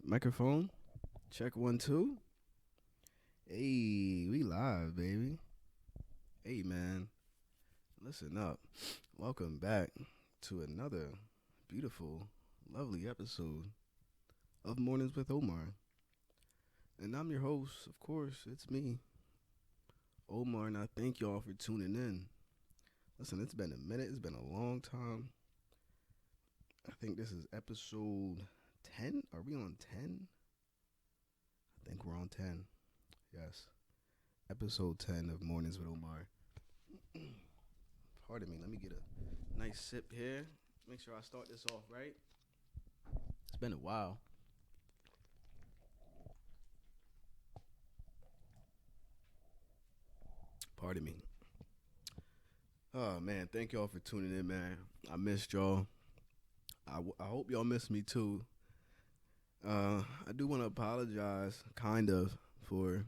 Microphone. Check 1 2. Hey, we live, baby. Hey, man. Listen up. Welcome back to another beautiful, lovely episode of Mornings with Omar. And I'm your host, of course. It's me, Omar, and I thank y'all for tuning in. Listen, it's been a minute. It's been a long time. I think this is episode 10. Are we on 10? I think we're on 10. Yes. Episode 10 of Mornings with Omar. Pardon me. Let me get a nice sip here. Make sure I start this off right. It's been a while. Pardon me. Oh, man. Thank y'all for tuning in, man. I missed y'all. I hope y'all missed me, too. I do want to apologize, kind of, for,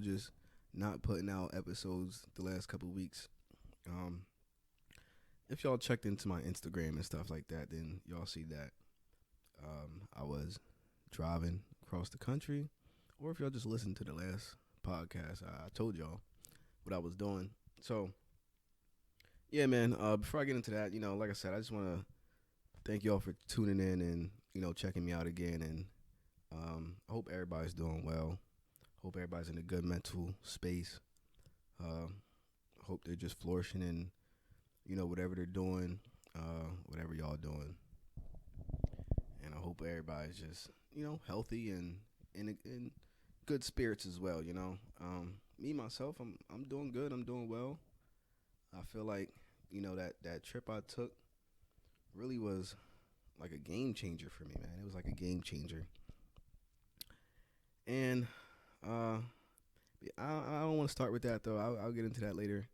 just not putting out episodes the last couple of weeks. If y'all checked into my Instagram and stuff like that, then y'all see that I was driving across the country. Or if y'all just listened to the last podcast, I told y'all what I was doing. So, yeah, man, before I get into that, like I said, I just want to thank y'all for tuning in and, checking me out again. And I hope everybody's doing well. Hope everybody's in a good mental space. Hope they're just flourishing in, whatever they're doing, whatever y'all doing. And I hope everybody's just, healthy and in good spirits as well, Me, myself, I'm doing good. I'm doing well. I feel like, that trip I took really was like a game changer for me, man. It was like a game changer. And I don't want to start with that though. I'll get into that later.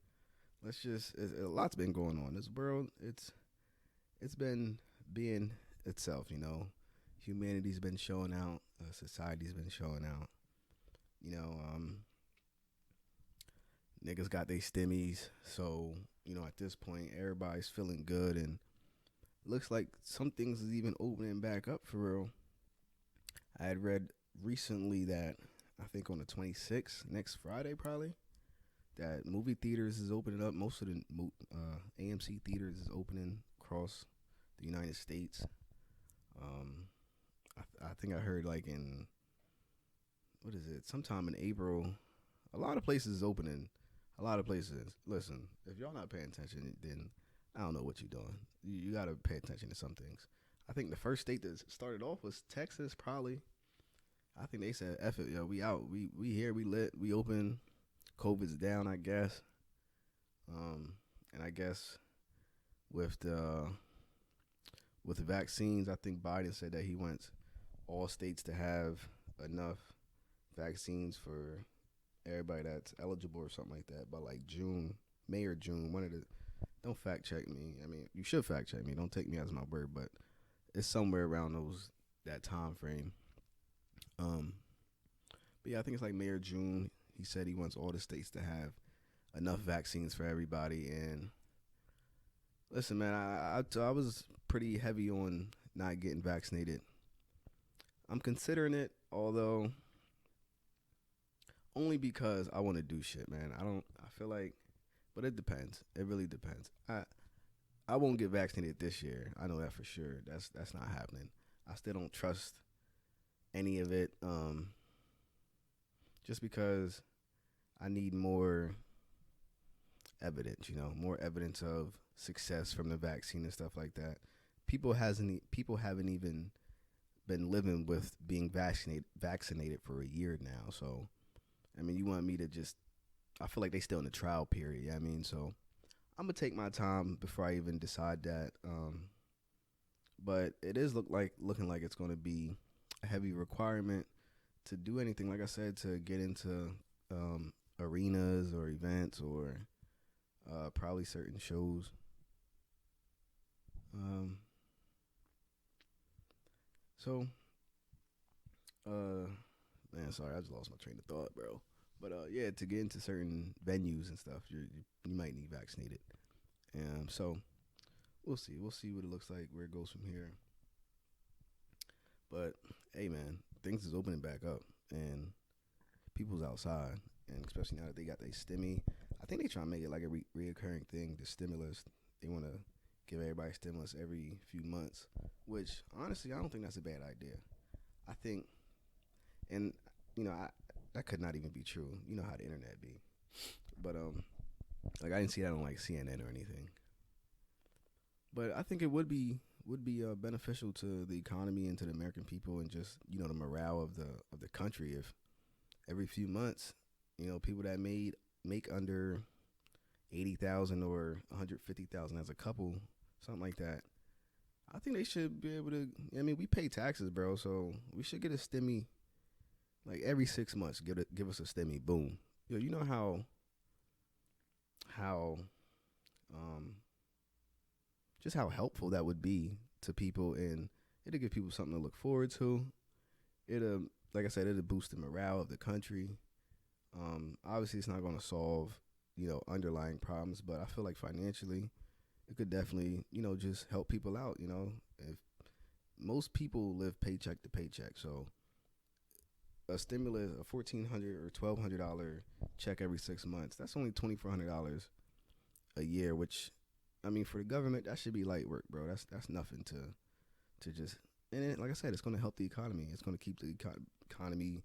Let's just a lot's been going on. This world, it's been being itself. Humanity's been showing out. Society's been showing out. Niggas got their stimmies, so at this point everybody's feeling good, and looks like some things is even opening back up for real. I had read recently that I think on the 26th, next Friday probably, that movie theaters is opening up. Most of the AMC theaters is opening across the United States. I think I heard like in, what is it, sometime in April, a lot of places is opening. A lot of places. Listen, if y'all not paying attention, then I don't know what you're doing. You got to pay attention to some things. I think the first state that started off was Texas, probably. I think they said, F it, yo, we out. We here, we lit, we open. COVID's down, I guess. And I guess with the vaccines, I think Biden said that he wants all states to have enough vaccines for everybody that's eligible or something like that by like June, May or June. Don't fact check me. I mean, you should fact check me. Don't take me as my word, but it's somewhere around that time frame. But yeah, I think it's like May or June. He said he wants all the states to have enough vaccines for everybody. And listen, man, I was pretty heavy on not getting vaccinated. I'm considering it, although only because I want to do shit, man. I feel like, but it depends. It really depends. I won't get vaccinated this year. I know that for sure. That's not happening. I still don't trust any of it. Just because I need more evidence, more evidence of success from the vaccine and stuff like that. People haven't even been living with being vaccinated for a year now. So, I mean, you want me to just, I feel like they still in the trial period. You know what I mean? So I'm going to take my time before I even decide that. But it is looking like it's going to be a heavy requirement to do anything. Like I said, to get into arenas or events or probably certain shows. So, man, sorry, I just lost my train of thought, bro. But yeah, to get into certain venues and stuff, you might need vaccinated. So we'll see. We'll see what it looks like, where it goes from here. But hey, man, things is opening back up, and people's outside, and especially now that they got their stimmy. I think they try to make it like a reoccurring thing. The stimulus, they want to give everybody stimulus every few months, which honestly, I don't think that's a bad idea. I think, and that could not even be true. You know how the internet be, but like I didn't see that on like CNN or anything. But I think it would be beneficial to the economy and to the American people and just the morale of the country if every few months people that make under 80,000 or 150,000 as a couple, something like that. I think they should be able to. I mean, we pay taxes, bro, so we should get a stimmy like every 6 months. Give us a stimmy, boom. You know how um just how helpful that would be to people, and it'll give people something to look forward to. It'll, like I said, it'll boost the morale of the country. Obviously, it's not going to solve underlying problems, but I feel like financially, it could definitely just help people out. If most people live paycheck to paycheck, so a stimulus, a $1,400 or $1,200 check every 6 months, that's only $2,400 a year, which I mean, for the government, that should be light work, bro. That's nothing to just. And it, like I said, it's going to help the economy. It's going to keep the economy.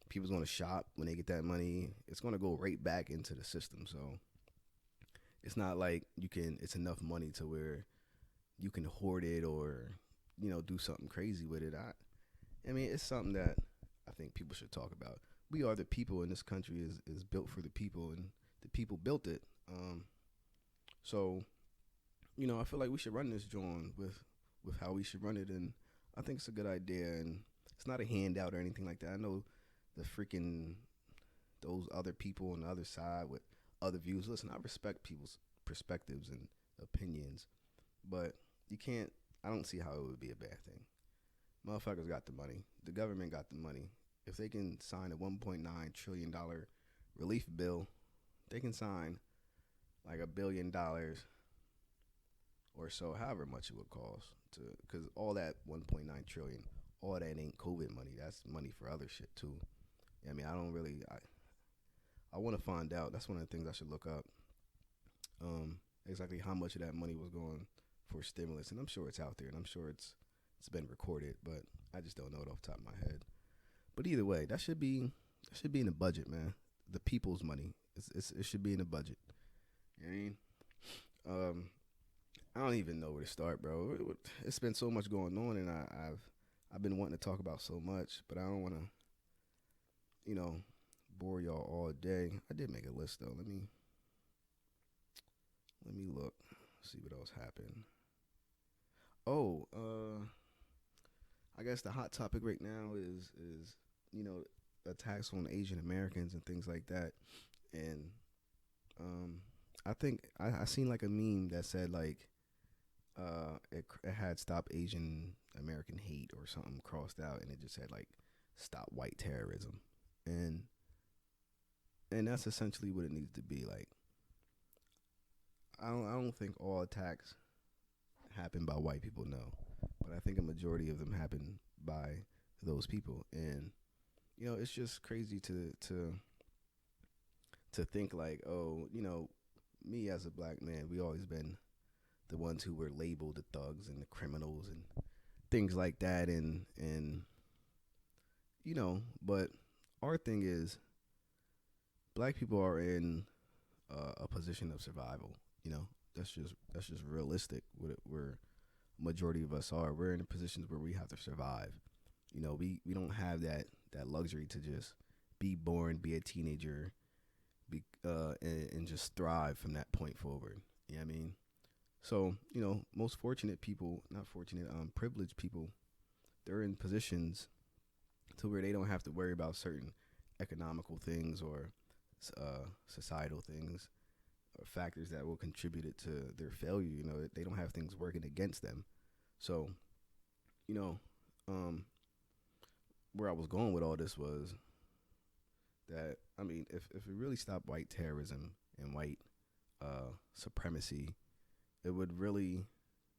People's going to shop when they get that money. It's going to go right back into the system. So it's not like it's enough money to where you can hoard it or do something crazy with it. I mean, it's something that I think people should talk about. We are the people, and this country is built for the people, and the people built it. So I feel like we should run this joint with how we should run it, and I think it's a good idea, and it's not a handout or anything like that. I know those other people on the other side with other views. Listen, I respect people's perspectives and opinions, but I don't see how it would be a bad thing. Motherfuckers got the money. The government got the money. If they can sign a $1.9 trillion relief bill, they can sign like $1 billion or so, however much it would cost because all that 1.9 trillion, all that ain't COVID money. That's money for other shit too. I mean, I want to find out. That's one of the things I should look up. Exactly how much of that money was going for stimulus, and I'm sure it's out there, and I'm sure it's been recorded, but I just don't know it off the top of my head. But either way, that should be in the budget, man. The people's money. It should be in the budget. You know what I mean? I don't even know where to start, bro. It's been so much going on, and I've been wanting to talk about so much, but I don't want to, bore y'all all day. I did make a list though. Let me look, see what else happened. Oh, I guess the hot topic right now is attacks on Asian Americans and things like that, and I think I seen like a meme that said like it had stop Asian American hate or something crossed out, and it just said like stop white terrorism, and that's essentially what it needs to be. Like I don't think all attacks happen by white people, no, but I think a majority of them happen by those people, and it's just crazy to think like, oh, me as a black man, we always been the ones who were labeled the thugs and the criminals and things like that, and but our thing is black people are in a position of survival. That's just realistic. We're majority of us are. We're in positions where we have to survive. We don't have that luxury to just be born, be a teenager, and just thrive from that point forward. You know what I mean? So, most fortunate people, not fortunate, privileged people, they're in positions to where they don't have to worry about certain economical things or societal things or factors that will contribute it to their failure. They don't have things working against them. So, where I was going with all this was that, I mean, if we really stop white terrorism and white supremacy, it would really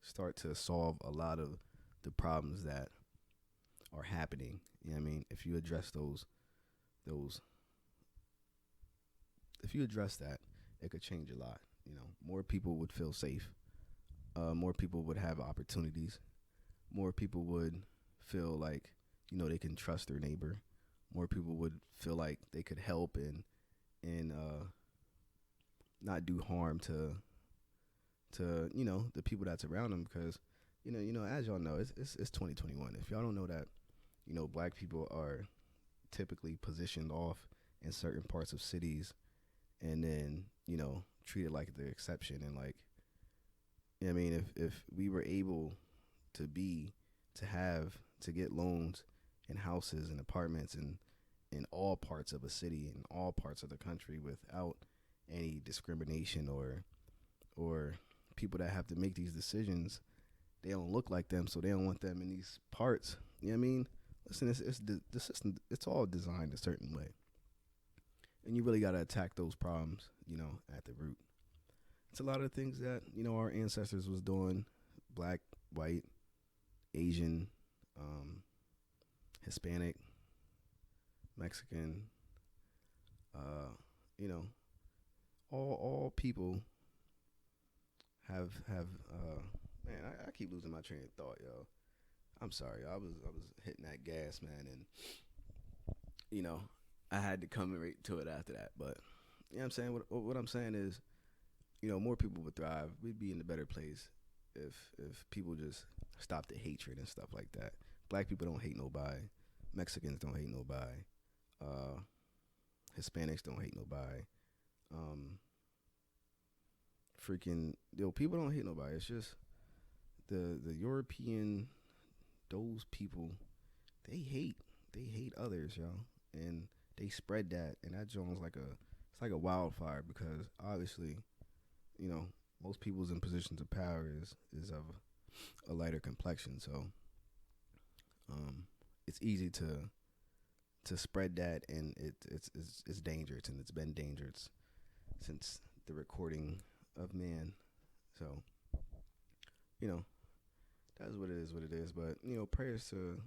start to solve a lot of the problems that are happening. You know what I mean? If you address those if you address that, it could change a lot. You know, more people would feel safe. More people would have opportunities. More people would feel like, they can trust their neighbor. More people would feel like they could help and not do harm to the people that's around them, because as y'all know, it's 2021. If y'all don't know that, black people are typically positioned off in certain parts of cities, and then treated like the exception. And like, I mean, if we were able to get loans and houses and apartments in all parts of a city, in all parts of the country, without any discrimination or people that have to make these decisions, they don't look like them, so they don't want them in these parts. You know what I mean? Listen, the system, it's all designed a certain way. And you really got to attack those problems, at the root. It's a lot of things that, our ancestors was doing, black, white, Asian, Hispanic, Mexican, all people have man, I keep losing my train of thought, yo. I'm sorry. I was hitting that gas, man, and I had to come right to it after that. But you know what I'm saying? What I'm saying is, more people would thrive. We'd be in a better place if people just stop the hatred and stuff like that. Black people don't hate nobody. Mexicans don't hate nobody. Hispanics don't hate nobody. People don't hate nobody. It's just the European, those people, they hate others, yo, and they spread that, and that joint's like a wildfire, because obviously, most people's in positions of power is of a lighter complexion, so it's easy to spread that, and it's dangerous, and it's been dangerous since the recording of man. So that's what it is. But prayers to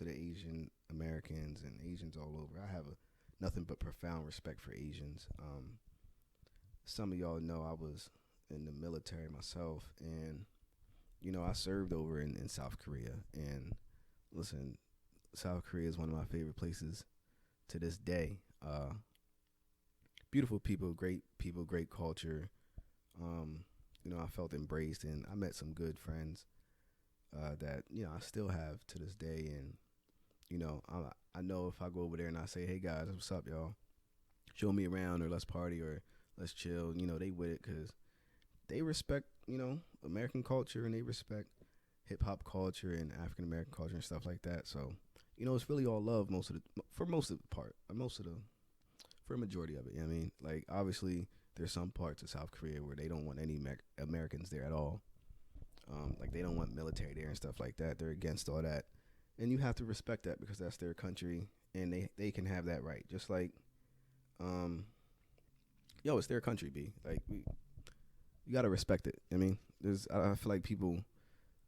the Asian Americans and Asians all over. I have nothing but profound respect for Asians. Some of y'all know I was in the military myself, and I served over in South Korea. And listen, South Korea is one of my favorite places to this day. Beautiful people, great culture. I felt embraced, and I met some good friends that I still have to this day. And I know if I go over there and I say, "Hey guys, what's up, y'all? Show me around, or let's party, or let's chill," they with it, because they respect American culture, and they respect hip hop culture and African American culture and stuff like that. So it's really all love for a majority of it. You know what I mean? Like, obviously there's some parts of South Korea where they don't want any Americans there at all. Like, they don't want military there and stuff like that. They're against all that. And you have to respect that, because that's their country, and they can have that right. Just like, it's their country, B. Like, you got to respect it. I mean, I feel like people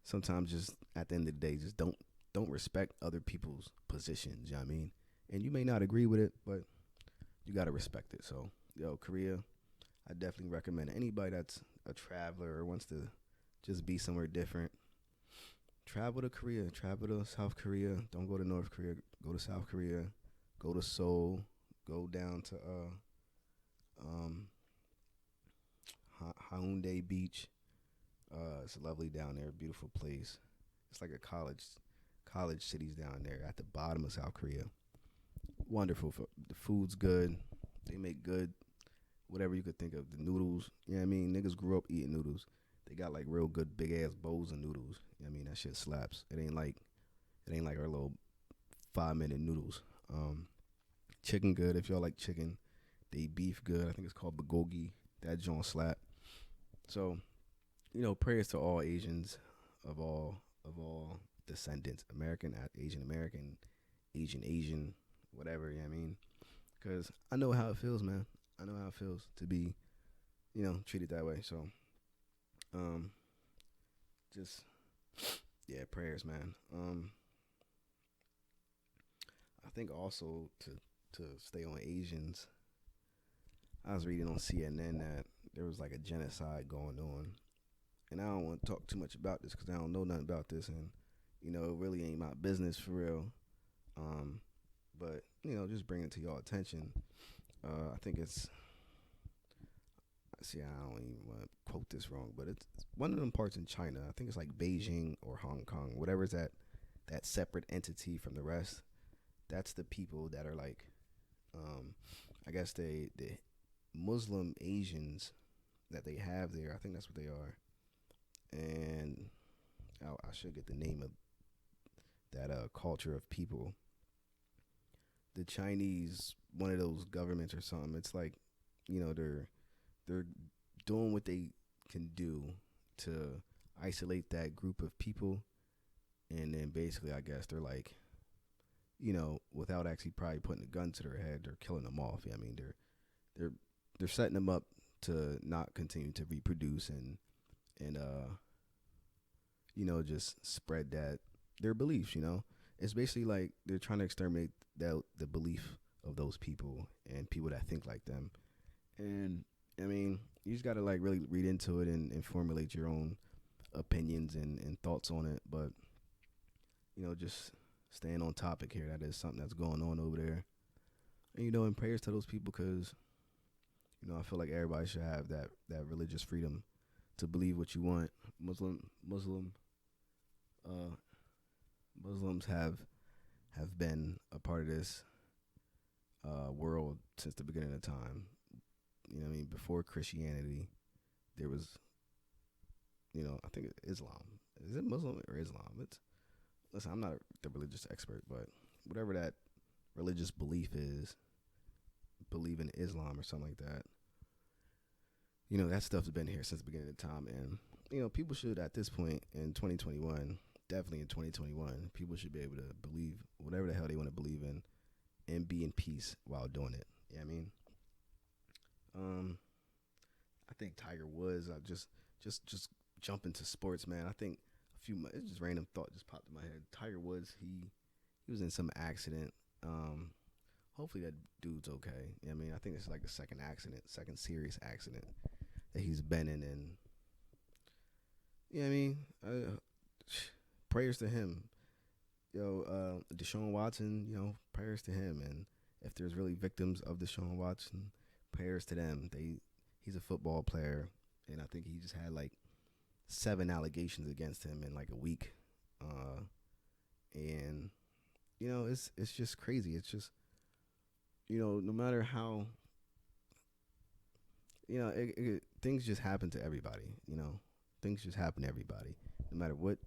sometimes just, at the end of the day, just don't respect other people's positions, you know what I mean? And you may not agree with it, but you got to respect it. So, Korea, I definitely recommend anybody that's a traveler or wants to just be somewhere different. Travel to Korea. Travel to South Korea. Don't go to North Korea. Go to South Korea. Go to Seoul. Go down to Haeundae Beach. It's lovely down there. Beautiful place. It's like a college cities down there at the bottom of South Korea. Wonderful. The food's good. They make good whatever you could think of. The noodles. You know what I mean? Niggas grew up eating noodles. They got like real good big ass bowls of noodles. You know what I mean? That shit slaps. It ain't like our little 5-minute noodles. Chicken good if y'all like chicken. They beef good. I think it's called bulgogi. That joint slap. So, prayers to all Asians of all descendants, American, Asian American, Asian, whatever, you know what I mean? Because I know how it feels, man. I know how it feels to be, treated that way. So, just, yeah, prayers, man. think also to stay on Asians, I was reading on CNN that there was like a genocide going on, and I don't want to talk too much about this because I don't know nothing about this, and it really ain't my business for real. Um, but just bring it to y'all attention. I think it's see, I don't even want to quote this wrong, but it's one of them parts in China. I think it's like Beijing or Hong Kong, whatever's that separate entity from the rest. That's the people that are like, I guess the Muslim Asians that they have there. I think that's what they are, and I should get the name of that culture of people. The Chinese, one of those governments or something. It's like, they're doing what they can do to isolate that group of people, and then basically, I guess they're like, without actually probably putting a gun to their head, they're killing them off. I mean, they're they're setting them up to not continue to reproduce and just spread that their beliefs. It's basically like they're trying to exterminate the belief of those people and people that think like them. And I mean, you just gotta like really read into it and formulate your own opinions and thoughts on it. But just staying on topic here, that is something that's going on over there. And and prayers to those people because I feel like everybody should have that religious freedom to believe what you want. Muslims have been a part of this world since the beginning of time. Before Christianity, there was, I think Islam. Is it Muslim or Islam? Listen, I'm not the religious expert, but whatever that religious belief is, believe in Islam or something like that. That stuff's been here since the beginning of time, and people should at this point in 2021, definitely in 2021, people should be able to believe whatever the hell they want to believe in and be in peace while doing it. You know what I mean? I think Tiger Woods. I just jump into sports, man. I think it's just random thought just popped in my head. Tiger Woods, he was in some accident. Hopefully that dude's okay. You know what I mean? I think it's like the second serious accident that he's been in, and prayers to him. Deshaun Watson, prayers to him, and if there's really victims of Deshaun Watson, prayers to them. He's a football player, and I think he just had like 7 allegations against him in like a week, and it's just crazy. It's just no matter how things just happen to everybody. Things just happen to everybody, no matter what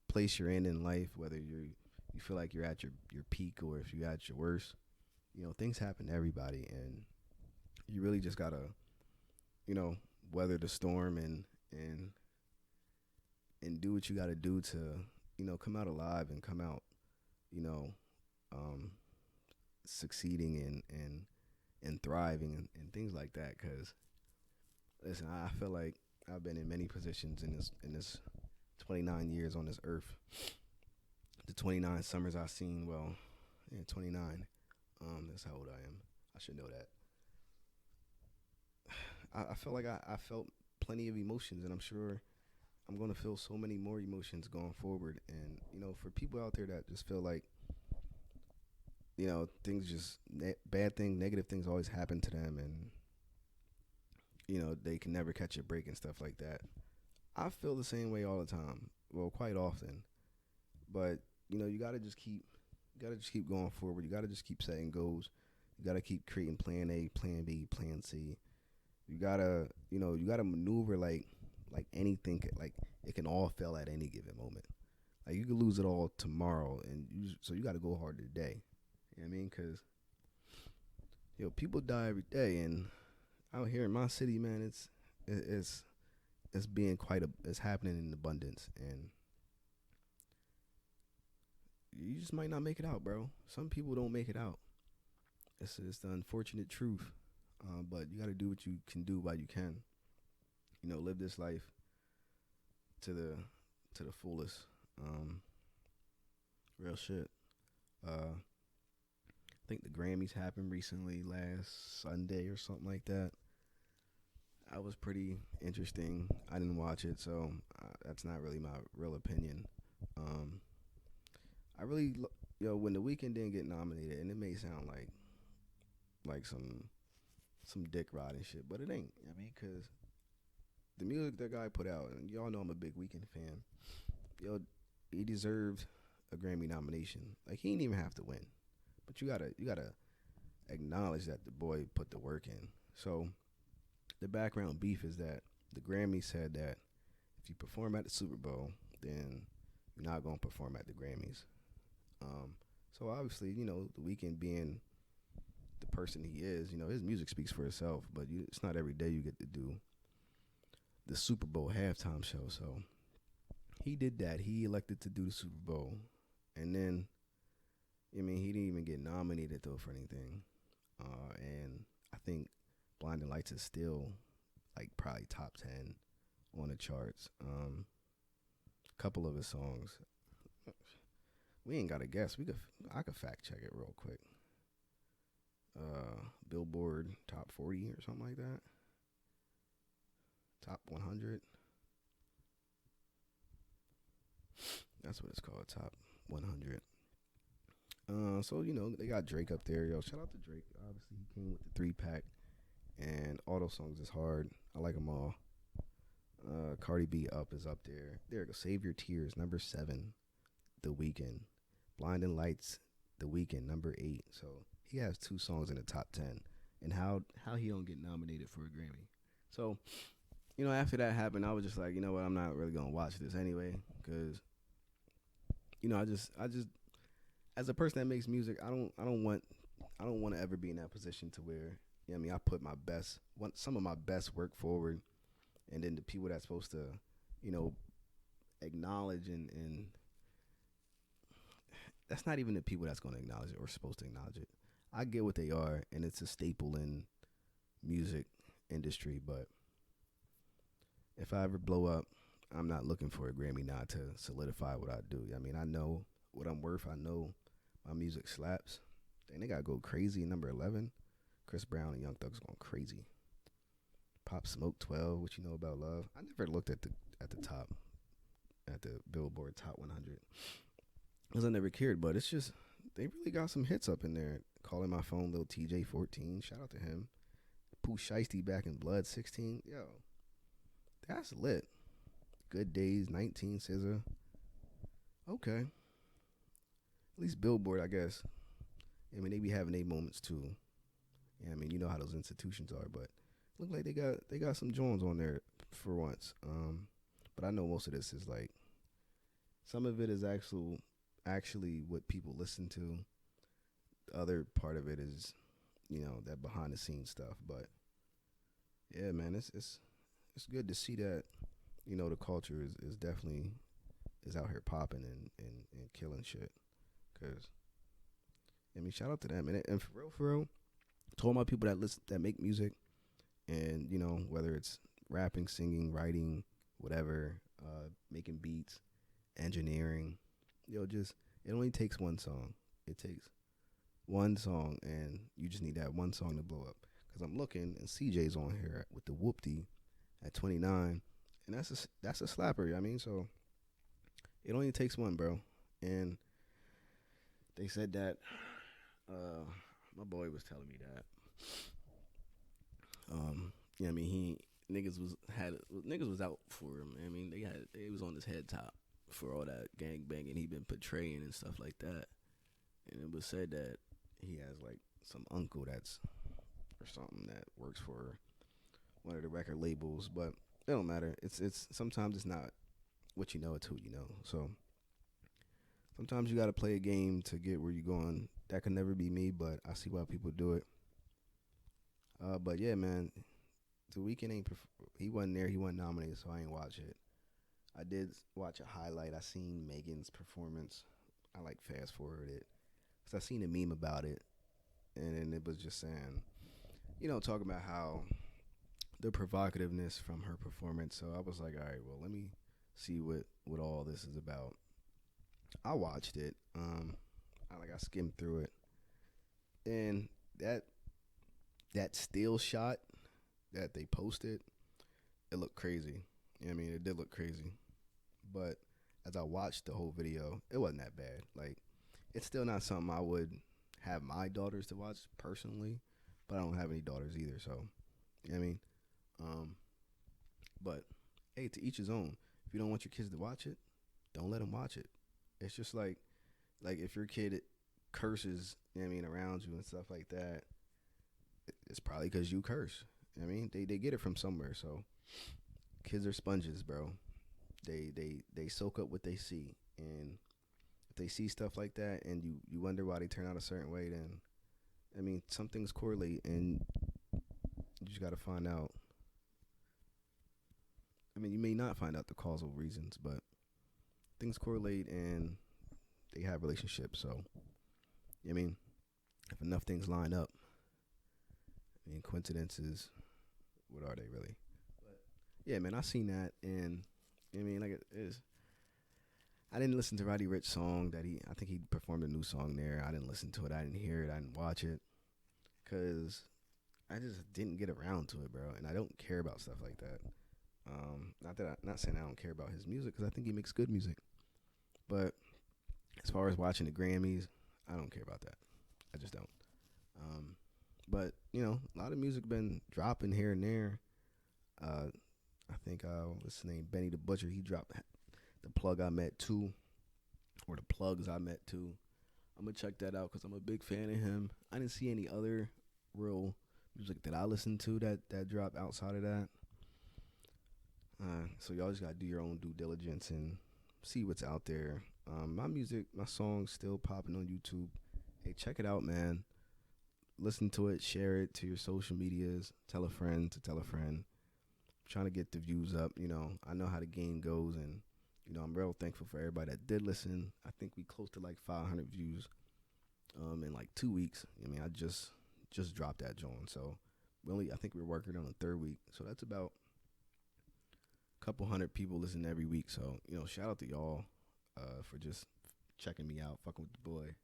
place you're in life, whether you feel like you're at your peak or if you're at your worst. Things happen to everybody, and you really just gotta, weather the storm and do what you gotta do to, come out alive and come out, succeeding and thriving and things like that. Cause listen, I feel like I've been in many positions in this 29 years on this earth. The 29 summers I've seen, 29. That's how old I am. I should know that. I feel like I felt plenty of emotions, and I'm sure I'm going to feel so many more emotions going forward. And, for people out there that just feel like, things just, negative things always happen to them, and, they can never catch a break and stuff like that. I feel the same way all the time. Well, quite often. But, you got to just keep going forward. You got to just keep setting goals. You got to keep creating plan A, plan B, plan C. You got to, maneuver like anything. Like, it can all fail at any given moment. Like, you could lose it all tomorrow, so you got to go hard today. You know what I mean? Because, people die every day, and out here in my city, man, it's being it's happening in abundance, and you just might not make it out, bro. Some people don't make it out. It's the unfortunate truth. But you got to do what you can do while you can. Live this life to the fullest. Real shit. I think the Grammys happened recently, last Sunday or something like that. That was pretty interesting. I didn't watch it, so that's not really my real opinion. Um, I really, when the weekend didn't get nominated, and it may sound like some dick riding shit, but it ain't. I mean, cause the music that guy put out, and y'all know I'm a big Weekend fan. Yo, he deserved a Grammy nomination. Like he didn't even have to win, but you gotta acknowledge that the boy put the work in. So the background beef is that the Grammy said that if you perform at the Super Bowl, then you're not gonna perform at the Grammys. Um, so obviously, the Weeknd being the person he is, his music speaks for itself. But it's not every day you get to do the Super Bowl halftime show. So he did that. He elected to do the Super Bowl, and then he didn't even get nominated though for anything. And I think Blinding Lights is still like probably top 10 on the charts. A couple of his songs. We ain't got to guess. I could fact check it real quick. Billboard top 40 or something like that. Top 100. That's what it's called, top 100. So they got Drake up there. Yo, shout out to Drake. Obviously, he came with the 3-pack, and all those songs is hard. I like them all. Cardi B Up is up there. There you go. Save Your Tears, number 7. The Weeknd. Blinding Lights, The Weeknd, number 8. So he has 2 songs in the top 10. And how he don't get nominated for a Grammy? So, after that happened, I was just like, you know what? I'm not really gonna watch this anyway, because, I just as a person that makes music, I don't want to ever be in that position to where, I put some of my best work forward, and then the people that's supposed to, acknowledge and that's not even the people that's going to acknowledge it or supposed to acknowledge it. I get what they are, and it's a staple in music industry, but if I ever blow up, I'm not looking for a Grammy nod to solidify what I do. I know what I'm worth. I know my music slaps. Then they got to go crazy. Number 11, Chris Brown and Young Thug's going crazy. Pop Smoke 12, What You Know About Love. I never looked at the top, at the Billboard Top 100, because I never cared, but it's just, they really got some hits up in there. Calling My Phone, Lil TJ 14, shout out to him. Pooh Shiesty, Back in Blood 16, yo, that's lit. Good Days 19, SZA. Okay. At least Billboard, I guess. They be having their moments too. Yeah, you know how those institutions are, but look like they got some Jones on there for once. But I know most of this is like, some of it is actually what people listen to. The other part of it is, that behind the scenes stuff. But yeah, man, it's good to see that, the culture is definitely is out here popping and killing shit. Cause shout out to them, and for real, to all my people that listen, that make music, and whether it's rapping, singing, writing, whatever, making beats, engineering, just, it only takes one song. It takes one song, and you just need that one song to blow up. Cause I'm looking, and CJ's on here with the Whoopty at 29, and that's a slapper. So it only takes one, bro. And they said that. My boy was telling me that. He niggas was out for him. They was on his head top for all that gang banging he been portraying and stuff like that. And it was said that he has like some uncle or something that works for one of the record labels, but it don't matter. It's sometimes it's not what you know, it's who you know. So sometimes you gotta play a game to get where you're going. That could never be me, but I see why people do it. But yeah, man, the Weeknd he wasn't there. He wasn't nominated, so I ain't watch it. I did watch a highlight. I seen Megan's performance. I fast forwarded it because I seen a meme about it, and then it was just saying, talking about how the provocativeness from her performance. So I was like, all right, well, let me see what all this is about. I watched it. I skimmed through it, and that that still shot that they posted, it looked crazy. You know what I mean, it did look crazy, but as I watched the whole video, it wasn't that bad. Like, it's still not something I would have my daughters to watch personally, but I don't have any daughters either, so you know what I mean. Um, but hey, to each his own. If you don't want your kids to watch it, don't let them watch it. It's just like if your kid curses, you know what I mean, around you and stuff like that, it's probably because you curse. You know what I mean, they get it from somewhere. So kids are sponges, bro. They soak up what they see, and if they see stuff like that, and you wonder why they turn out a certain way, then I mean, some things correlate, and you just got to find out. I mean, you may not find out the causal reasons, but things correlate and they have relationships. So, you know what I mean, if enough things line up, I mean, coincidences, what are they really? But yeah, man, I seen that, and you know what I mean, like it is. I didn't listen to Roddy Ricch's song that I think he performed a new song there. I didn't listen to it. I didn't hear it. I didn't watch it because I just didn't get around to it, bro. And I don't care about stuff like that. Not saying I don't care about his music, because I think he makes good music. But as far as watching the Grammys, I don't care about that. I just don't. But you know, a lot of music been dropping here and there. I think what's his name, Benny the Butcher. He dropped the plug I met too, or the plugs I met too. I'm gonna check that out because I'm a big fan of him. I didn't see any other real music that I listened to that dropped outside of that. So y'all just gotta do your own due diligence and see what's out there. My music, my songs still popping on YouTube. Hey, check it out, man. Listen to it, share it to your social medias, tell a friend to tell a friend. I'm trying to get the views up. You know, I know how the game goes, and you know, I'm real thankful for everybody that did listen. I think we close to like 500 views in like 2 weeks. I mean, I just dropped that joint, so I think we're working on the third week. So that's about a couple hundred people listen every week. So, you know, shout out to y'all for just checking me out, fucking with the boy.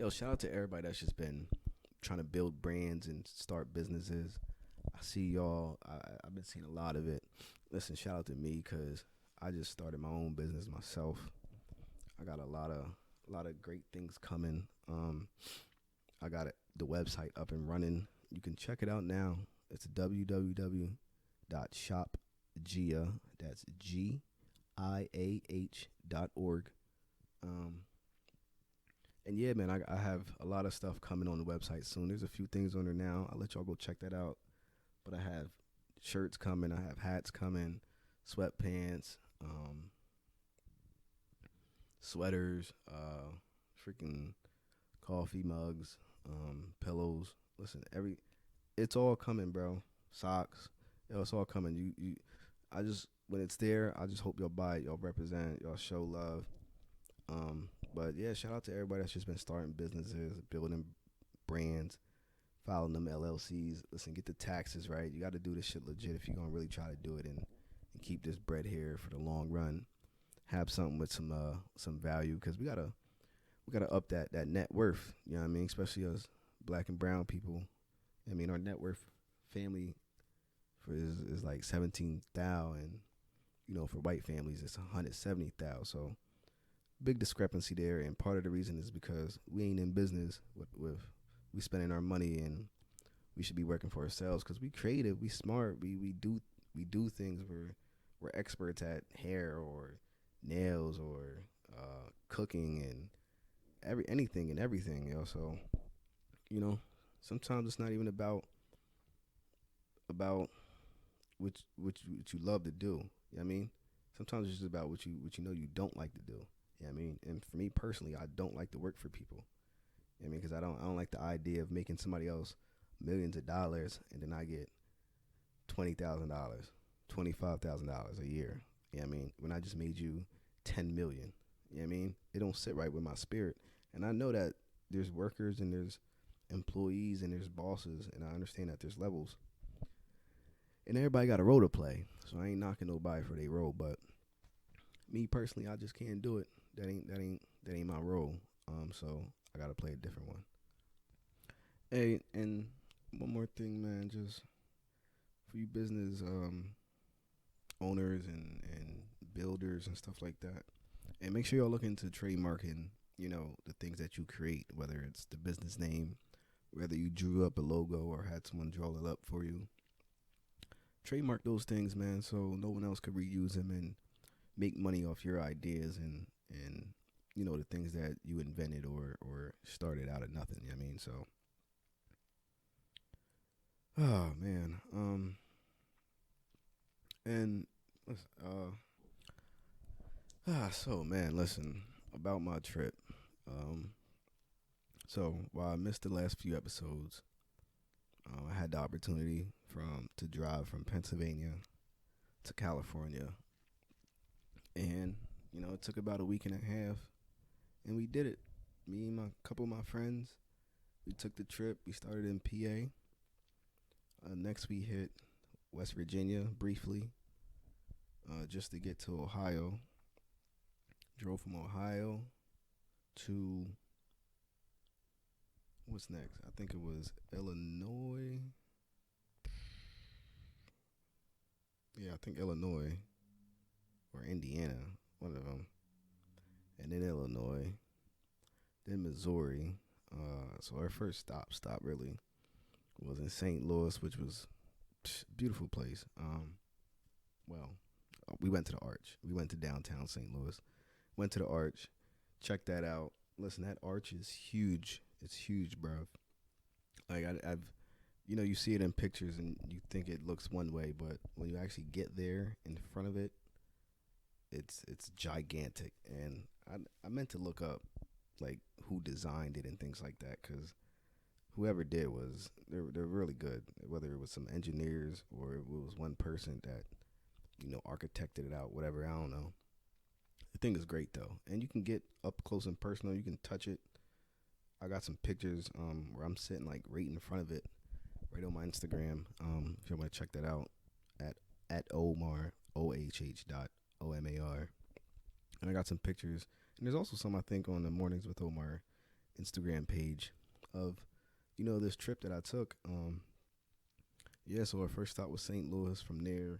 Shout out to everybody that's just been trying to build brands and start businesses. I see y'all. I've been seeing a lot of it. Listen, shout out to me because I just started my own business myself. I got a lot of great things coming. I got the website up and running. You can check it out now. It's www.shopgia. That's GIAH.org. And yeah, man, I have a lot of stuff coming on the website soon. There's a few things on there now. I'll let y'all go check that out. But I have shirts coming. I have hats coming, sweatpants, sweaters, freaking coffee mugs, pillows. Listen, it's all coming, bro. Socks, it's all coming. When it's there, I just hope y'all buy it, y'all represent, y'all show love. But yeah, shout out to everybody that's just been starting businesses, building brands, filing them LLCs. Listen, get the taxes right. You got to do this shit legit if you're gonna really try to do it and keep this bread here for the long run. Have something with some value, because we gotta up that net worth. You know what I mean? Especially us black and brown people. I mean, our net worth family is like 17,000, and you know, for white families it's 170,000. So big discrepancy there, and part of the reason is because we ain't in business with we spending our money, and we should be working for ourselves because we creative, we smart, we do things. We're experts at hair or nails or cooking and anything and everything, you know. So, you know, sometimes it's not even about what you love to do. You know what I mean? Sometimes it's just about what you know you don't like to do. You know what I mean? And for me personally, I don't like to work for people. You know what I mean? Because I don't like the idea of making somebody else millions of dollars and then I get $20,000, $25,000 a year. You know what I mean? When I just made you 10 million. You know what I mean? It don't sit right with my spirit. And I know that there's workers and there's employees and there's bosses, and I understand that there's levels. And everybody got a role to play. So I ain't knocking nobody for their role, but Me personally, I just can't do it. That ain't my role. So I gotta play a different one. Hey, and one more thing, man, just for you business owners and builders and stuff like that. And make sure y'all look into trademarking, the things that you create, whether it's the business name, whether you drew up a logo or had someone draw it up for you. Trademark those things, man, so no one else could reuse them and make money off your ideas and the things that you invented or started out of nothing. I mean, so oh man, and so man, listen about my trip. Um, so while I missed the last few episodes, I had the opportunity to drive from Pennsylvania to California, and it took about a week and a half, and we did it. Me and my couple of my friends, we took the trip. We started in PA. Next, we hit West Virginia briefly, just to get to Ohio. Drove from Ohio to what's next? I think it was Illinois. Yeah, I think Illinois or Indiana, one of them. And then Illinois, then Missouri. So our first stop really was in St. Louis, which was a beautiful place. Well, we went to the Arch. We went to downtown St. Louis. Went to the Arch. Checked that out. Listen, that Arch is huge. It's huge, bro. Like I've, you see it in pictures and you think it looks one way, but when you actually get there in front of it, it's gigantic. And I meant to look up like who designed it and things like that, because whoever did was they're really good. Whether it was some engineers or it was one person that architected it out, whatever, I don't know. The thing is great though, and you can get up close and personal. You can touch it. I got some pictures where I'm sitting like right in front of it, right on my Instagram. If you want to check that out, at Omar OHH.OMAR, and I got some pictures, and there's also some I think on the Mornings with Omar Instagram page of this trip that I took. So our first stop was St. Louis. From there,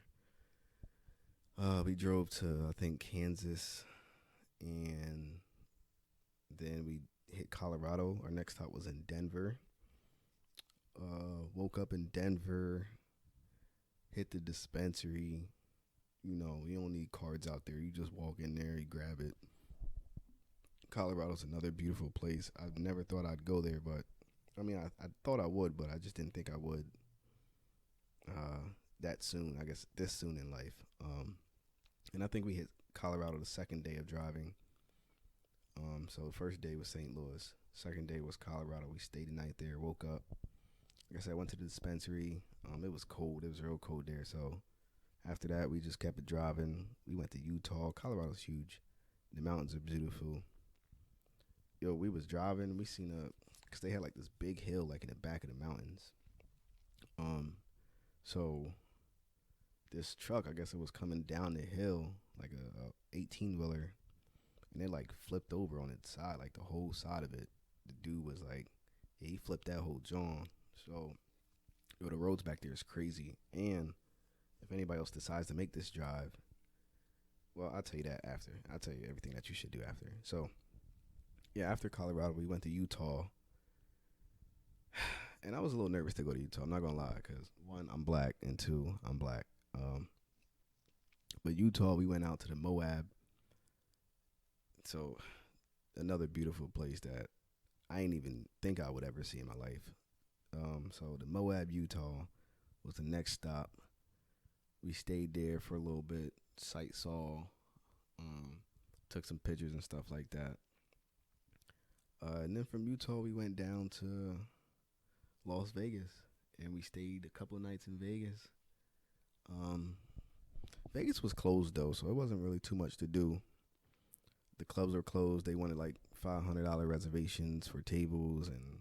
we drove to, I think, Kansas, and then we hit Colorado. Our next stop was in Denver. Woke up in Denver, hit the dispensary. You don't need cards out there. You just walk in there, you grab it. Colorado's another beautiful place. I've never thought I'd go there, but I thought I would, but I just didn't think I would that soon. I guess this soon in life. And I think we hit Colorado the second day of driving. So the first day was St. Louis. Second day was Colorado. We stayed the night there, woke up. Like I said, I went to the dispensary. It was cold. It was real cold there. So after that, we just kept it driving. We went to Utah. Colorado's huge. The mountains are beautiful. We was driving. We seen because they had like this big hill like in the back of the mountains. So this truck, I guess it was coming down the hill like a 18-wheeler, and it like flipped over on its side, like the whole side of it. The dude was like, yeah, he flipped that whole John. So the roads back there is crazy. And if anybody else decides to make this drive, well, I'll tell you that after. I'll tell you everything that you should do after. So yeah, after Colorado, we went to Utah. And I was a little nervous to go to Utah. I'm not going to lie, because one, I'm black, and two, I'm black. But Utah, we went out to the Moab. So another beautiful place that I didn't even think I would ever see in my life. So the Moab, Utah was the next stop. We stayed there for a little bit, sight saw, took some pictures and stuff like that. And then from Utah, we went down to Las Vegas, and we stayed a couple of nights in Vegas. Vegas was closed though, so it wasn't really too much to do. The clubs were closed. They wanted like $500 reservations for tables, and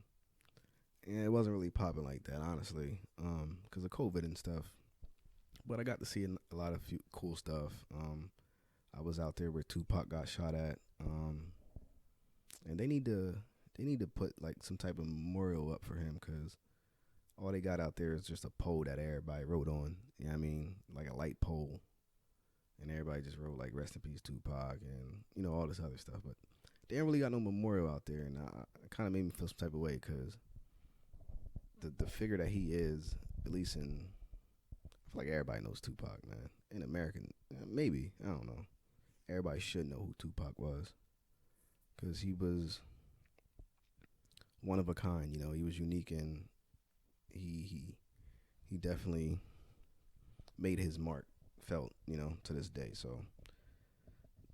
it wasn't really popping like that, honestly, because of COVID and stuff. But I got to see a lot of cool stuff. I was out there where Tupac got shot at. And they need to put like some type of memorial up for him because all they got out there is just a pole that everybody wrote on. You know what I mean? Like a light pole. And everybody just wrote like rest in peace Tupac and all this other stuff. But they ain't really got no memorial out there, and it kind of made me feel some type of way because the figure that he is, at least in, I feel like everybody knows Tupac, man. In American, maybe, I don't know. Everybody should know who Tupac was because he was one of a kind. He was unique, and he definitely made his mark felt, to this day. So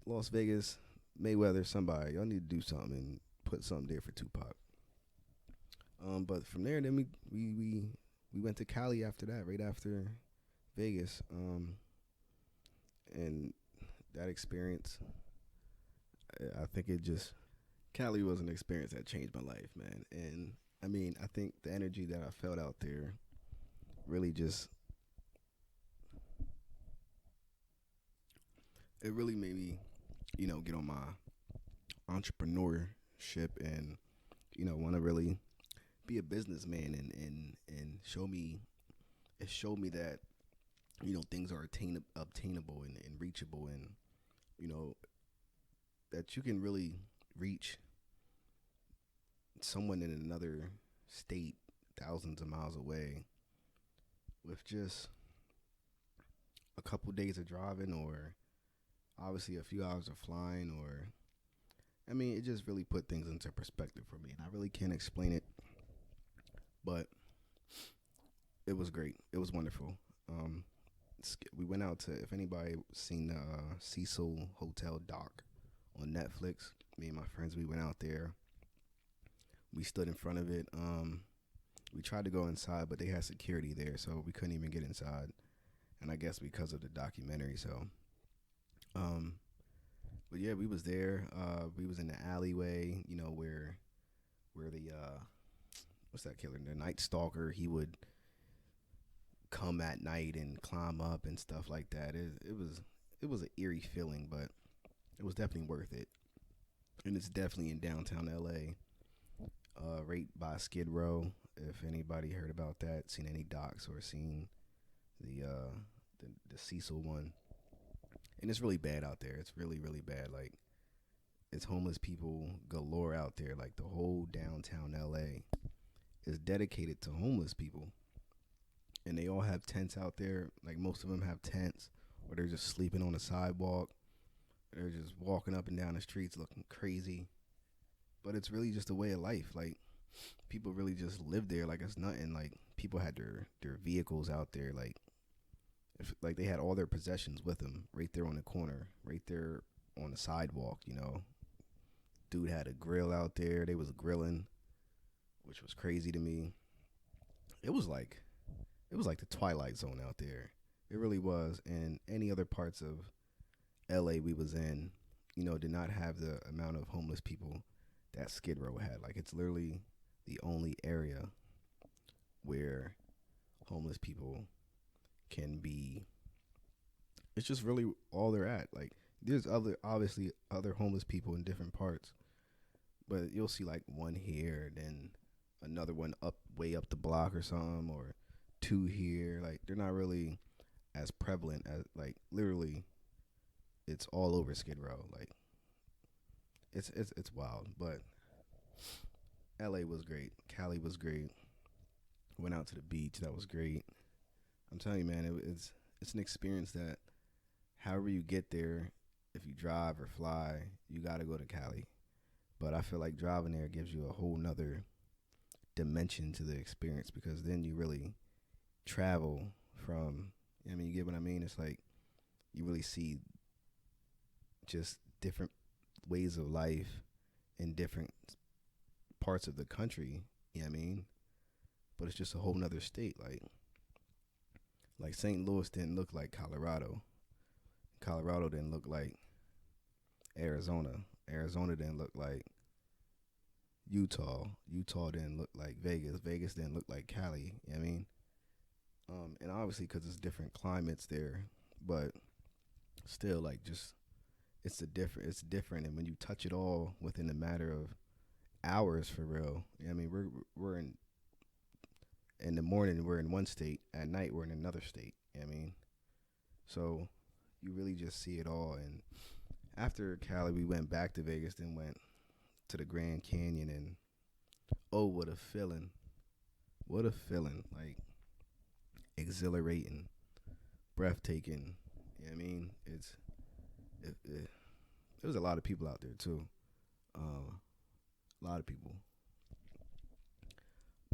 Las Vegas, Mayweather, somebody, y'all need to do something and put something there for Tupac. But from there, then we went to Cali after that, right after Vegas. And that experience, I think Cali was an experience that changed my life, man. And I mean, I think the energy that I felt out there really it really made me, get on my entrepreneurship and, want to really be a businessman and it showed me that, things are obtainable and reachable and, that you can really reach someone in another state thousands of miles away with just a couple days of driving or obviously a few hours of flying or I mean it just really put things into perspective for me and I really can't explain it, but it was great. It was wonderful. We went out to, if anybody seen the Cecil Hotel doc on Netflix, me and my friends, we went out there. We stood in front of it. We tried to go inside, but they had security there, so we couldn't even get inside. And I guess because of the documentary, so. But yeah, we was there. We was in the alleyway, where the what's that killer? The Night Stalker. He would come at night and climb up and stuff like that. It was an eerie feeling, but it was definitely worth it. And it's definitely in downtown LA, right by Skid Row. If anybody heard about that, seen any docs or seen the Cecil one, and it's really bad out there. It's really really bad. Like it's homeless people galore out there. Like the whole downtown LA is dedicated to homeless people. And they all have tents out there. Like most of them have tents, or they're just sleeping on the sidewalk. They're just walking up and down the streets looking crazy. But it's really just a way of life. Like people really just live there like it's nothing. Like people had their vehicles out there. Like they had all their possessions with them right there on the corner, right there on the sidewalk. Dude had a grill out there. They was grilling, which was crazy to me. It was like the Twilight Zone out there. It really was. And any other parts of LA we was in, did not have the amount of homeless people that Skid Row had. Like it's literally the only area where homeless people can be. It's just really all they're at. Like there's obviously other homeless people in different parts, but you'll see like one here, then another one way up the block or something, or two here. Like they're not really as prevalent as like literally it's all over Skid Row. Like it's wild. But LA was great. Cali was great. Went out to the beach. That was great. I'm telling you, man, it's an experience that however you get there, if you drive or fly, you gotta go to Cali. But I feel like driving there gives you a whole nother dimension to the experience because then you really travel from, you get what I mean? It's like you really see just different ways of life in different parts of the country, you know what I mean? But it's just a whole nother state. Like St. Louis didn't look like Colorado. Colorado didn't look like Arizona. Arizona didn't look like Utah. Utah didn't look like Vegas. Vegas didn't look like Cali, you know what I mean? And obviously because it's different climates there, but still like just It's different, and when you touch it all within a matter of hours, for real. I mean, we're in the morning we're in one state, at night we're in another state. I mean, so you really just see it all. And after Cali, we went back to Vegas, then went to the Grand Canyon, and oh, what a feeling! What a feeling! Like exhilarating, breathtaking. You know what I mean? There was a lot of people out there too. A lot of people,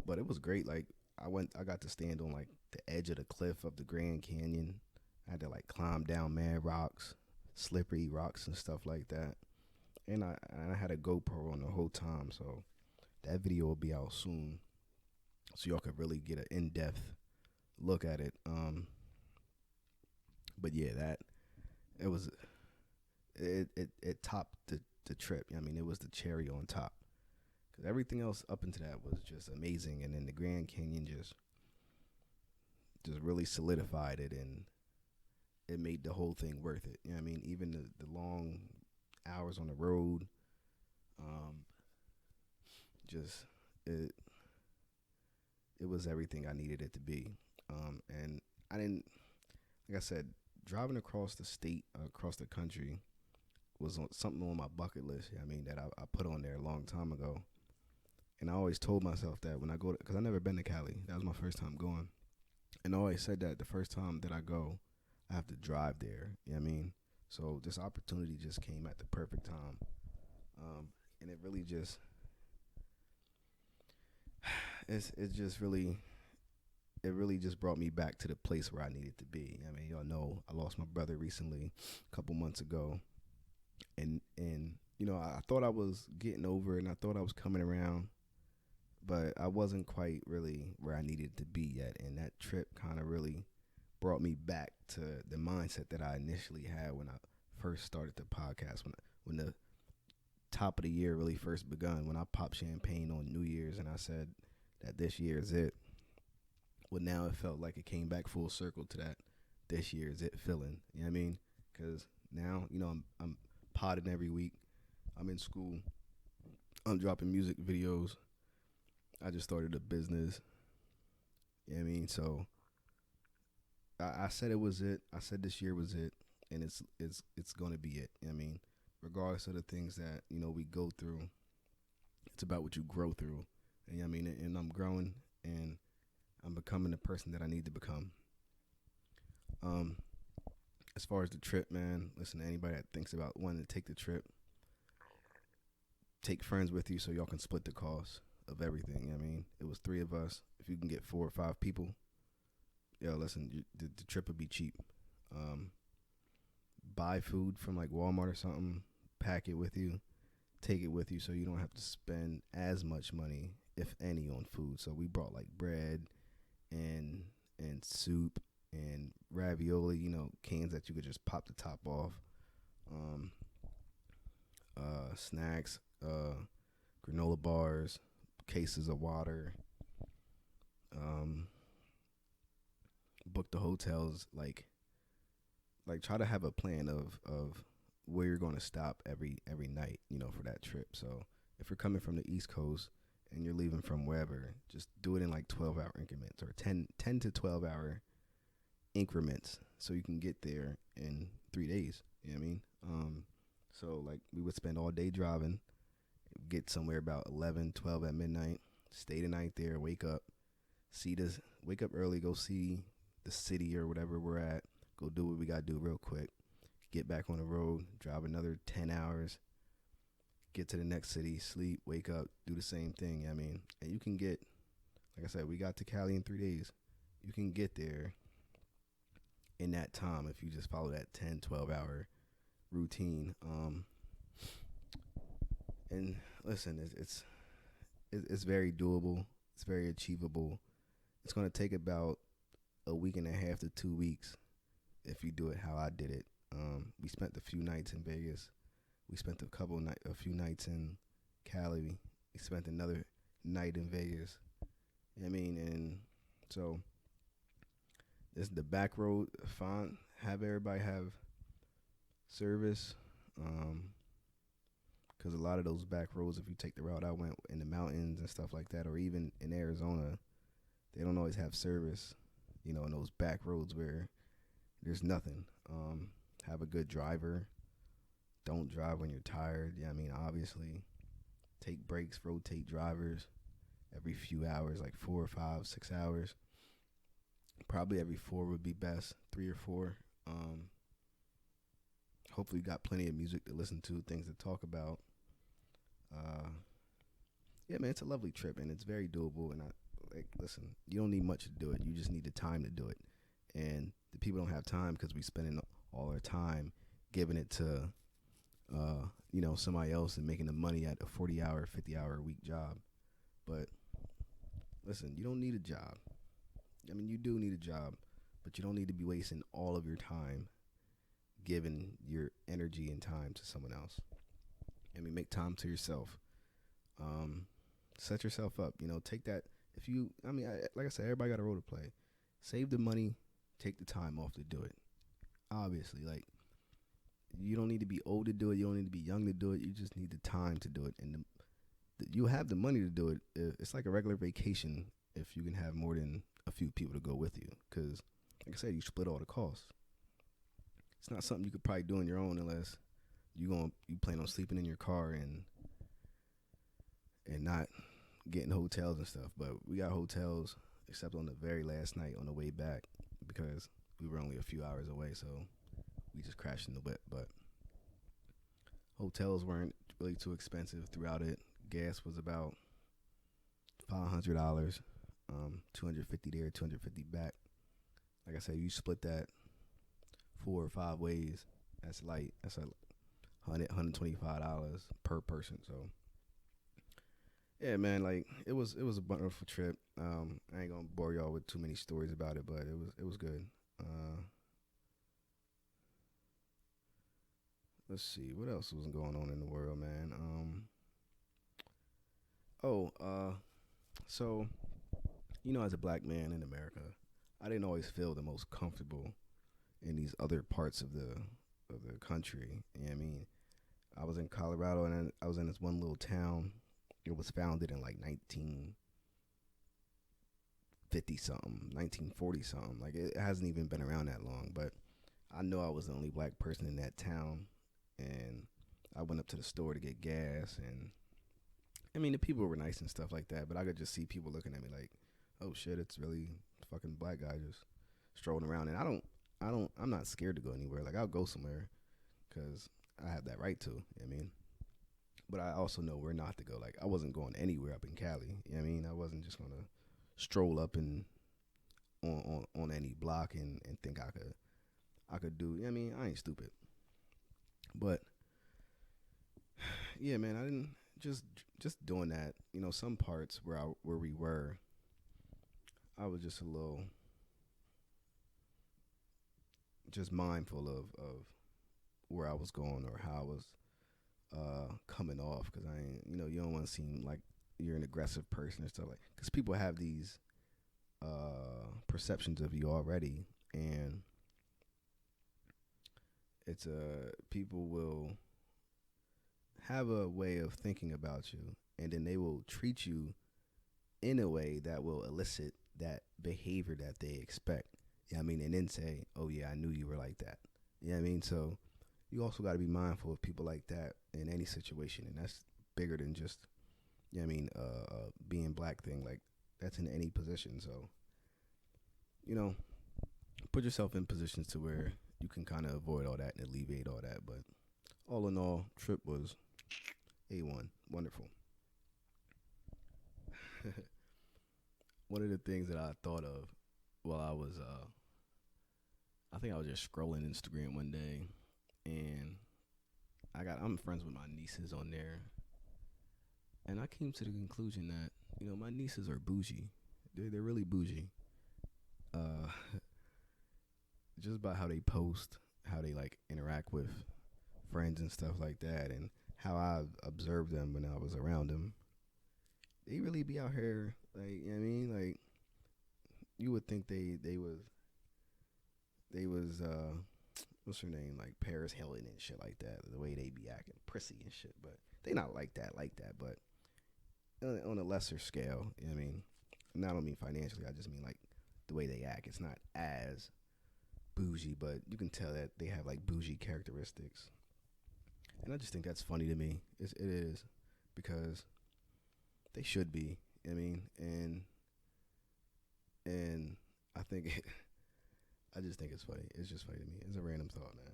but it was great. Like I got to stand on like the edge of the cliff of the Grand Canyon. I had to like climb down mad rocks, slippery rocks and stuff like that. And I had a GoPro on the whole time, so that video will be out soon, so y'all could really get an in depth look at it. But yeah, that it was it topped the trip. I mean, it was the cherry on top, because everything else up into that was just amazing, and then the Grand Canyon just really solidified it, and it made the whole thing worth it. You know what I mean? Even the long hours on the road, just it was everything I needed it to be. And I didn't, like I said, driving across the state, across the country, was something on my bucket list. You know what I mean, that I put on there a long time ago. And I always told myself that when I go, because I never been to Cali, that was my first time going. And I always said that the first time that I go, I have to drive there. You know what I mean? So this opportunity just came at the perfect time. And it really just, it really just brought me back to the place where I needed to be. I mean, y'all know I lost my brother recently, a couple months ago. And you know, I thought I was getting over it, and I thought I was coming around, but I wasn't quite really where I needed to be yet. And that trip kind of really brought me back to the mindset that I initially had when I first started the podcast, when the top of the year really first begun, when I popped champagne on New Year's and I said that this year is it. Well, now it felt like it came back full circle to that this year is it feeling. You know what I mean? Because now, you know, I'm potting every week. I'm in school. I'm dropping music videos. I just started a business. You know what I mean? So I said it was it. I said this year was it, and it's gonna be it. You know what I mean? Regardless of the things that, you know, we go through, it's about what you grow through. And you know what I mean? And I'm growing, and I'm becoming the person that I need to become. As far as the trip, man, listen, to anybody that thinks about wanting to take the trip, take friends with you so y'all can split the cost of everything. You know what I mean? It was 3 of us. If you can get 4 or 5 people, listen, the trip would be cheap. Buy food from like Walmart or something, pack it with you, take it with you, so you don't have to spend as much money, if any, on food. So we brought like bread and soup and ravioli, you know, cans that you could just pop the top off. Snacks, granola bars, cases of water. Book the hotels, like try to have a plan of where you're going to stop every night, you know, for that trip. So if you're coming from the East Coast and you're leaving from wherever, just do it in like 12-hour increments, or 10 to 12-hour increments, so you can get there in 3 days. You know what I mean? So like we would spend all day driving, get somewhere about 11, 12 at midnight, stay the night there, wake up early, go see the city or whatever we're at, go do what we got to do real quick, get back on the road, drive another 10 hours, get to the next city, sleep, wake up, do the same thing. You know what I mean? And you can get, like I said, we got to Cali in 3 days. You can get there in that time if you just follow that 10, 12-hour routine. And listen, it's very doable. It's very achievable. It's going to take about a week and a half to 2 weeks if you do it how I did it. We spent a few nights in Vegas. We spent a few nights in Cali. We spent another night in Vegas. You know what I mean? And so this the back road, fine. Have everybody have service. Because a lot of those back roads, if you take the route I went in the mountains and stuff like that, or even in Arizona, they don't always have service, in those back roads where there's nothing. Have a good driver. Don't drive when you're tired. Yeah, I mean, obviously, take breaks, rotate drivers every few hours, like 4 or 5, 6 hours. Probably every 4 would be best, 3 or 4. Hopefully, you got plenty of music to listen to, things to talk about. Yeah, man, it's a lovely trip, and it's very doable. And listen, you don't need much to do it. You just need the time to do it. And the people don't have time because we spending all our time giving it to, somebody else and making the money at a 40-hour, 50-hour a week job. But listen, you don't need a job. I mean, you do need a job, but you don't need to be wasting all of your time giving your energy and time to someone else. I mean, make time to yourself. Set yourself up. Take that. Like I said, everybody got a role to play. Save the money. Take the time off to do it. Obviously, like, you don't need to be old to do it. You don't need to be young to do it. You just need the time to do it. And you have the money to do it. It's like a regular vacation if you can have more than a few people to go with you. Because, like I said, you split all the costs. It's not something you could probably do on your own unless you plan on sleeping in your car and not getting hotels and stuff. But we got hotels, except on the very last night on the way back, because we were only a few hours away, so we just crashed in the wet. But hotels weren't really too expensive throughout it. Gas was about $500, $250 there, $250 back. Like I said, you split that 4 or 5 ways. That's light. That's $125 per person. So yeah, man, like it was a wonderful trip. I ain't gonna bore y'all with too many stories about it, but it was good. Let's see what else was going on in the world, man. So as a black man in America, I didn't always feel the most comfortable in these other parts of the country. You know what I mean? I was in Colorado, and I was in this one little town. It was founded in like 1950 something, 1940 something. Like, it hasn't even been around that long. But I know I was the only black person in that town, and I went up to the store to get gas, and I mean, the people were nice and stuff like that. But I could just see people looking at me like, "Oh shit, it's really a fucking black guy just strolling around." And I'm not scared to go anywhere. Like, I'll go somewhere because I have that right to. You know what I mean? But I also know where not to go. Like, I wasn't going anywhere up in Cali. You know what I mean? I wasn't just going to stroll up and on any block and think I could do. You know what I mean? I ain't stupid. But yeah, man, I didn't just doing that. Some parts where we were, I was just a little just mindful of where I was going or how I was coming off, because I ain't, you don't want to seem like you're an aggressive person or stuff, like, because people have these perceptions of you already, and it's people will have a way of thinking about you, and then they will treat you in a way that will elicit that behavior that they expect. You know what I mean? And then say, "Oh yeah, I knew you were like that." You know what I mean? So you also got to be mindful of people like that in any situation, and that's bigger than just, you know what I mean, being black thing. Like, that's in any position. So, put yourself in positions to where you can kind of avoid all that and alleviate all that. But all in all, trip was A1, wonderful. One of the things that I thought of while I was, I think I was just scrolling Instagram one day, and I'm friends with my nieces on there, and I came to the conclusion that my nieces are bougie. They're really bougie. Just by how they post, how they like interact with friends and stuff like that, and how I observed them when I was around them. They really be out here, like, you know what I mean? Like, you would think they was what's her name, like Paris Hilton and shit like that. The way they be acting prissy and shit, but they not like that, But on a lesser scale, you know what I mean. And I don't mean financially. I just mean like the way they act. It's not as bougie, but you can tell that they have like bougie characteristics. And I just think that's funny to me. It is because they should be. I mean, and I think I just think it's funny. It's just funny to me. It's a random thought, man.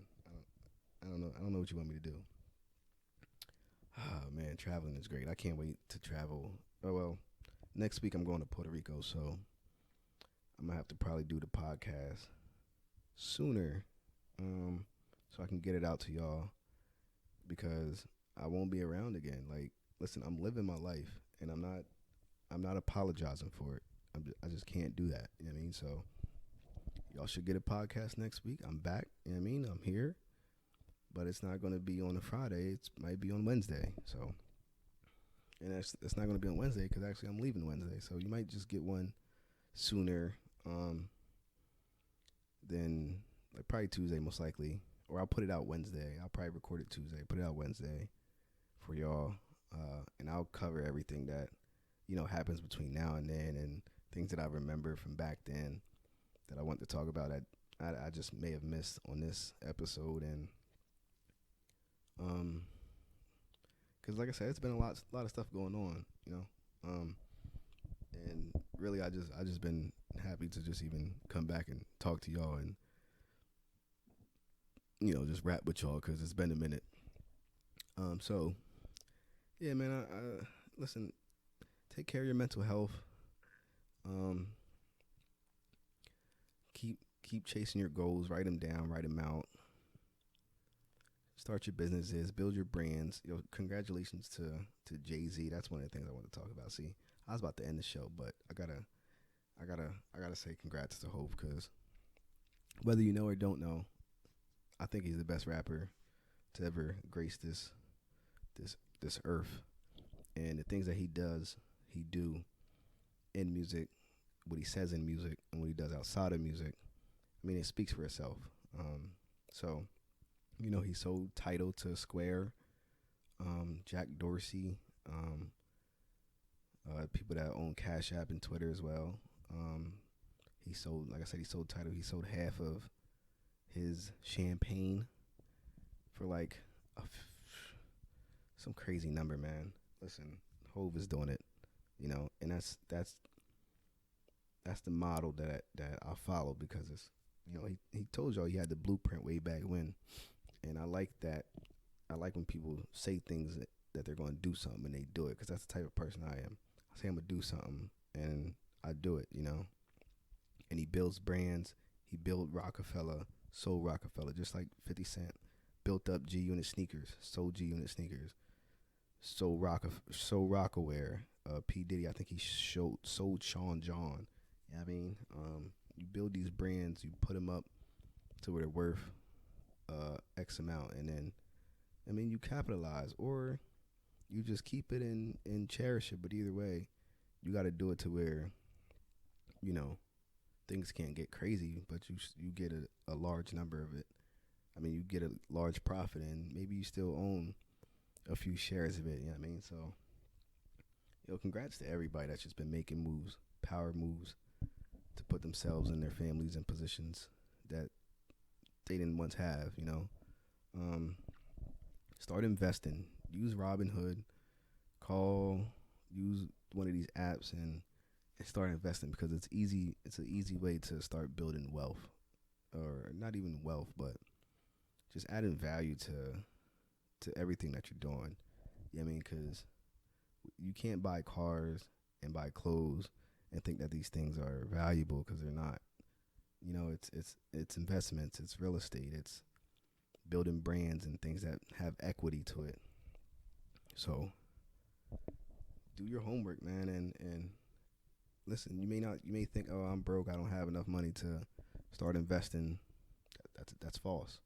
I don't know. I don't know what you want me to do. Oh man, traveling is great. I can't wait to travel. Oh well, next week I'm going to Puerto Rico, so I'm gonna have to probably do the podcast sooner, so I can get it out to y'all because I won't be around again. Like, listen, I'm living my life, and I'm not apologizing for it. I just can't do that. You know what I mean? So y'all should get a podcast next week. I'm back. You know what I mean? I'm here, but it's not going to be on a Friday. It might be on Wednesday. So, and it's not going to be on Wednesday because actually I'm leaving Wednesday. So you might just get one sooner than like probably Tuesday most likely, or I'll put it out Wednesday. I'll probably record it Tuesday, put it out Wednesday for y'all, and I'll cover everything that happens between now and then and things that I remember from back then that I want to talk about. I just may have missed on this episode, and because like I said, it's been a lot of stuff going on, and really I just been happy to just even come back and talk to y'all and just rap with y'all because it's been a minute. So yeah, man, I listen. Take care of your mental health. Keep chasing your goals. Write them down. Write them out. Start your businesses. Build your brands. Congratulations to Jay-Z. That's one of the things I want to talk about. See, I was about to end the show, but I gotta say congrats to Hope because whether you know or don't know, I think he's the best rapper to ever grace this earth, and the things that he do in music, what he says in music, and what he does outside of music. I mean, it speaks for itself. So, he sold Tidal to Square, Jack Dorsey, people that own Cash App and Twitter as well. He sold, like I said, he sold Tidal. He sold half of his champagne for like some crazy number, man. Listen, Hove is doing it, and that's the model that I follow because it's, he told y'all he had the blueprint way back when, and I like that. I like when people say things that they're going to do something and they do it because that's the type of person I am. I say I'm going to do something and I do it, and he builds brands. He built Rockefeller, sold Rockefeller, just like 50 Cent built up G-Unit sneakers, sold G-Unit sneakers, sold Rockaware. P. Diddy, I think he sold Sean John. You know what I mean? You build these brands, you put them up to where they're worth X amount, and then, you capitalize, or you just keep it and cherish it. But either way, you got to do it to where, things can't get crazy, but you get a large number of it. You get a large profit, and maybe you still own a few shares of it. You know what I mean? So, congrats to everybody that's just been making moves, power moves, to put themselves and their families in positions that they didn't once have. Start investing. Use Robinhood. Use one of these apps and start investing because it's easy. It's an easy way to start building wealth, or not even wealth, but just adding value to everything that you're doing. You know what I mean? Because you can't buy cars and buy clothes and think that these things are valuable because they're not. It's investments, it's real estate, it's building brands and things that have equity to it. So do your homework, man, and listen, you may think, oh, I'm broke, I don't have enough money to start investing. That's false.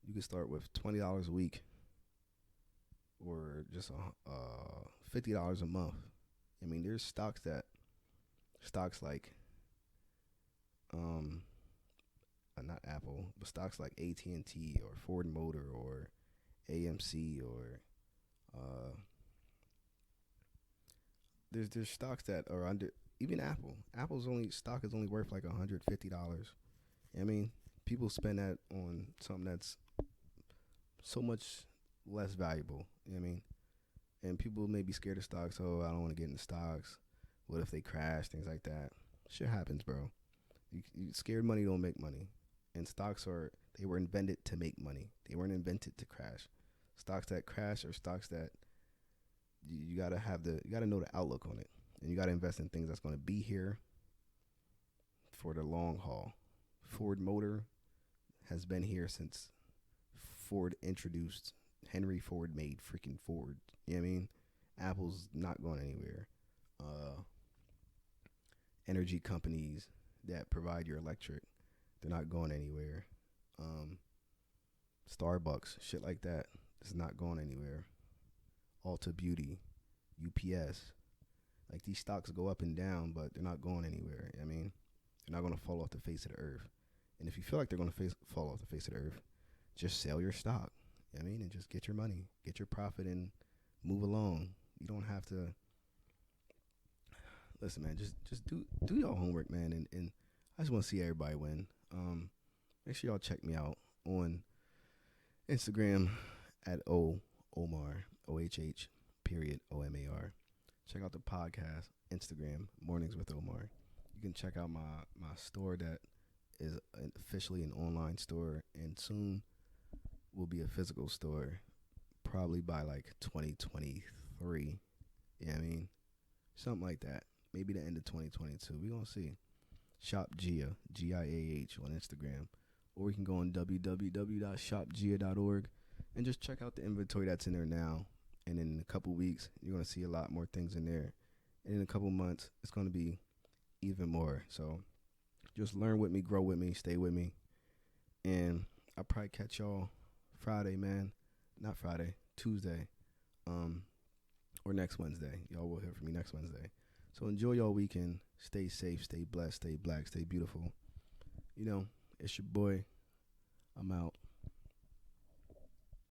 You can start with $20 a week or just $50 a month. There's stocks like not Apple, but stocks like AT&T or Ford Motor or AMC or uh, there's stocks that are under even Apple. Apple's only stock is only worth like $150. I mean, people spend that on something that's so much less valuable. You know what I mean? And people may be scared of stocks. Oh, I don't want to get into stocks. What if they crash? Things like that. Shit happens, bro. Scared money don't make money. And they were invented to make money. They weren't invented to crash. Stocks that crash are stocks that you gotta know the outlook on it. And you gotta invest in things that's gonna be here for the long haul. Ford Motor has been here since Ford introduced Henry Ford made freaking Ford. You know what I mean? Apple's not going anywhere. Energy companies that provide your electric, they're not going anywhere. Starbucks, shit like that, is not going anywhere. Ulta Beauty, UPS, like these stocks go up and down, but they're not going anywhere. I mean, they're not going to fall off the face of the earth. And if you feel like they're going to fall off the face of the earth, just sell your stock. You know what I mean, and just get your money, get your profit, and move along. You don't have to. Listen, man, just do your homework, man, and I just want to see everybody win. Make sure y'all check me out on Instagram at Omar OHH period OMAR. Check out the podcast Instagram Mornings with Omar. You can check out my store that is officially an online store, and soon will be a physical store, probably by like 2023. You know what I mean? Something like that. Maybe the end of 2022. We're going to see. Shop Gia, GIAH on Instagram. Or you can go on www.shopgia.org and just check out the inventory that's in there now. And in a couple weeks, you're going to see a lot more things in there. And in a couple months, it's going to be even more. So just learn with me, grow with me, stay with me. And I'll probably catch y'all Friday, man. Not Friday, Tuesday. Or next Wednesday. Y'all will hear from me next Wednesday. So enjoy y'all weekend. Stay safe, stay blessed, stay black, stay beautiful. You know, it's your boy. I'm out.